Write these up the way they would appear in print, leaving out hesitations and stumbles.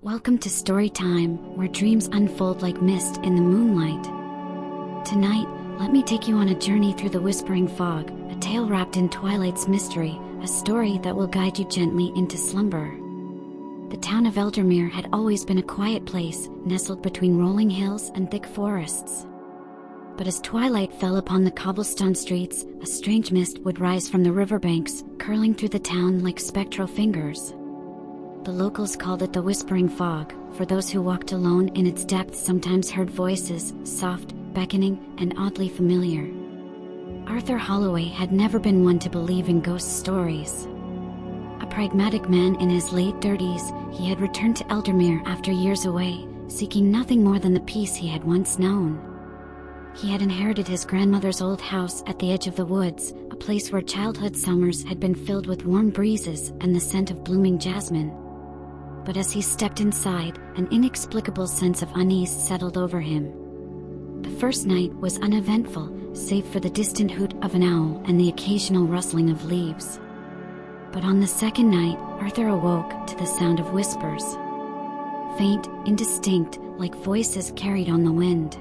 Welcome to Storytime, where dreams unfold like mist in the moonlight. Tonight, let me take you on a journey through the whispering fog, a tale wrapped in twilight's mystery, a story that will guide you gently into slumber. The town of Eldermere had always been a quiet place, nestled between rolling hills and thick forests. But as twilight fell upon the cobblestone streets, a strange mist would rise from the riverbanks, curling through the town like spectral fingers. The locals called it the Whispering Fog, for those who walked alone in its depths sometimes heard voices, soft, beckoning, and oddly familiar. Arthur Holloway had never been one to believe in ghost stories. A pragmatic man in his late 30s, he had returned to Eldermere after years away, seeking nothing more than the peace he had once known. He had inherited his grandmother's old house at the edge of the woods, a place where childhood summers had been filled with warm breezes and the scent of blooming jasmine. But as he stepped inside, an inexplicable sense of unease settled over him. The first night was uneventful, save for the distant hoot of an owl and the occasional rustling of leaves. But on the second night, Arthur awoke to the sound of whispers. Faint, indistinct, like voices carried on the wind.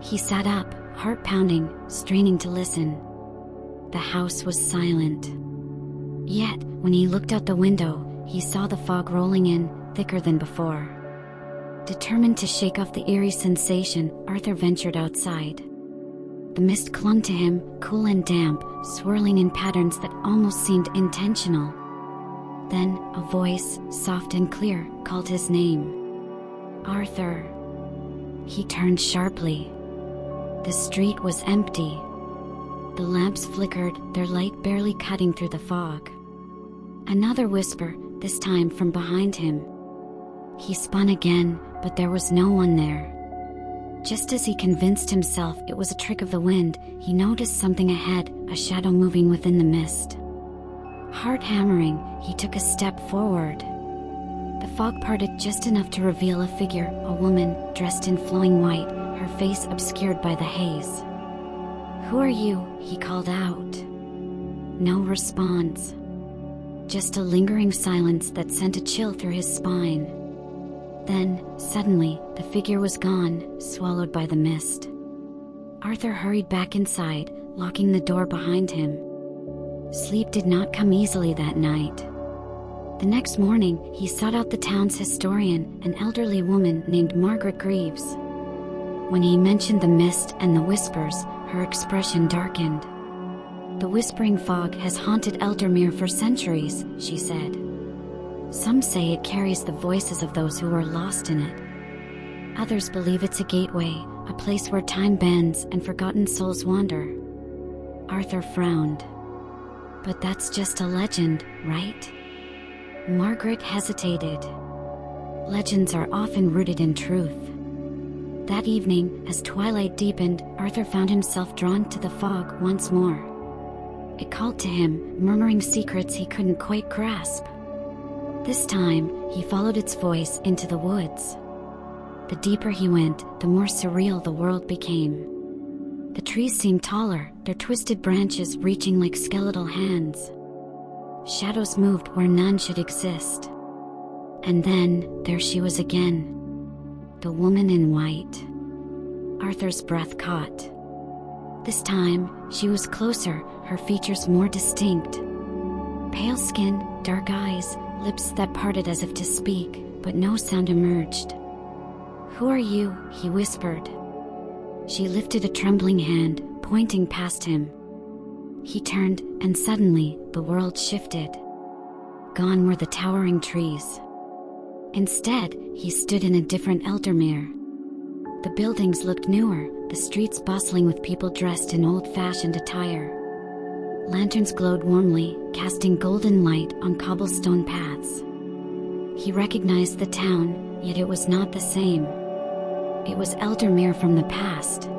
He sat up, heart pounding, straining to listen. The house was silent. Yet, when he looked out the window, he saw the fog rolling in, thicker than before. Determined to shake off the eerie sensation, Arthur ventured outside. The mist clung to him, cool and damp, swirling in patterns that almost seemed intentional. Then, a voice, soft and clear, called his name. Arthur. He turned sharply. The street was empty. The lamps flickered, their light barely cutting through the fog. Another whisper, this time from behind him. He spun again, but there was no one there. Just as he convinced himself it was a trick of the wind, he noticed something ahead, a shadow moving within the mist. Heart hammering, he took a step forward. The fog parted just enough to reveal a figure, a woman, dressed in flowing white, her face obscured by the haze. "Who are you?" he called out. No response. Just a lingering silence that sent a chill through his spine. Then, suddenly, the figure was gone, swallowed by the mist. Arthur hurried back inside, locking the door behind him. Sleep did not come easily that night. The next morning, he sought out the town's historian, an elderly woman named Margaret Greaves. When he mentioned the mist and the whispers, her expression darkened. "The whispering fog has haunted Eldermere for centuries," she said. "Some say it carries the voices of those who were lost in it. Others believe it's a gateway, a place where time bends and forgotten souls wander." Arthur frowned. "But that's just a legend, right?" Margaret hesitated. "Legends are often rooted in truth." That evening, as twilight deepened, Arthur found himself drawn to the fog once more. It called to him, murmuring secrets he couldn't quite grasp. This time, he followed its voice into the woods. The deeper he went, the more surreal the world became. The trees seemed taller, their twisted branches reaching like skeletal hands. Shadows moved where none should exist. And then, there she was again. The woman in white. Arthur's breath caught. This time, she was closer, her features more distinct. Pale skin, dark eyes, lips that parted as if to speak, but no sound emerged. "Who are you?" he whispered. She lifted a trembling hand, pointing past him. He turned, and suddenly, the world shifted. Gone were the towering trees. Instead, he stood in a different Eldermere. The buildings looked newer, the streets bustling with people dressed in old-fashioned attire. Lanterns glowed warmly, casting golden light on cobblestone paths. He recognized the town, yet it was not the same. It was Eldermere from the past.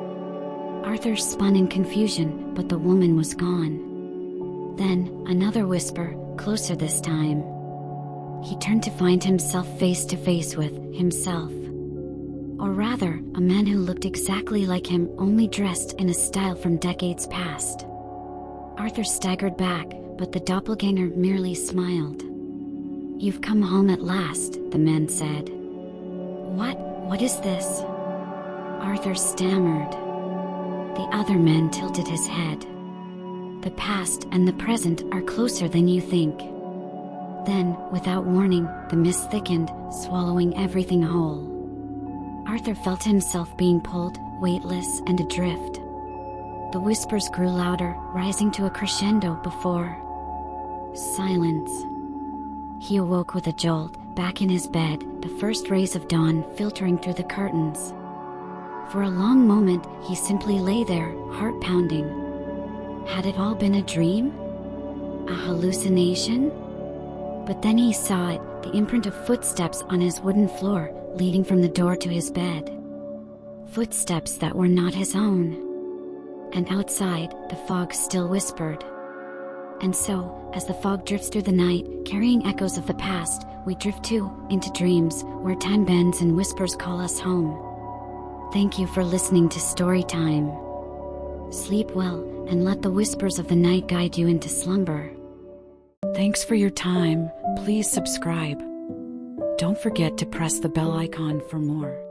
Arthur spun in confusion, but the woman was gone. Then, another whisper, closer this time. He turned to find himself face to face with himself. Or rather, a man who looked exactly like him, only dressed in a style from decades past. Arthur staggered back, but the doppelganger merely smiled. "You've come home at last," the man said. What is this?" Arthur stammered. The other man tilted his head. "The past and the present are closer than you think." Then, without warning, the mist thickened, swallowing everything whole. Arthur felt himself being pulled, weightless and adrift. The whispers grew louder, rising to a crescendo before silence. He awoke with a jolt, back in his bed, the first rays of dawn filtering through the curtains. For a long moment, he simply lay there, heart pounding. Had it all been a dream? A hallucination? But then he saw it, the imprint of footsteps on his wooden floor, leading from the door to his bed. Footsteps that were not his own. And outside, the fog still whispered. And so, as the fog drifts through the night, carrying echoes of the past, we drift too, into dreams, where time bends and whispers call us home. Thank you for listening to Storytime. Sleep well, and let the whispers of the night guide you into slumber. Thanks for your time. Please subscribe. Don't forget to press the bell icon for more.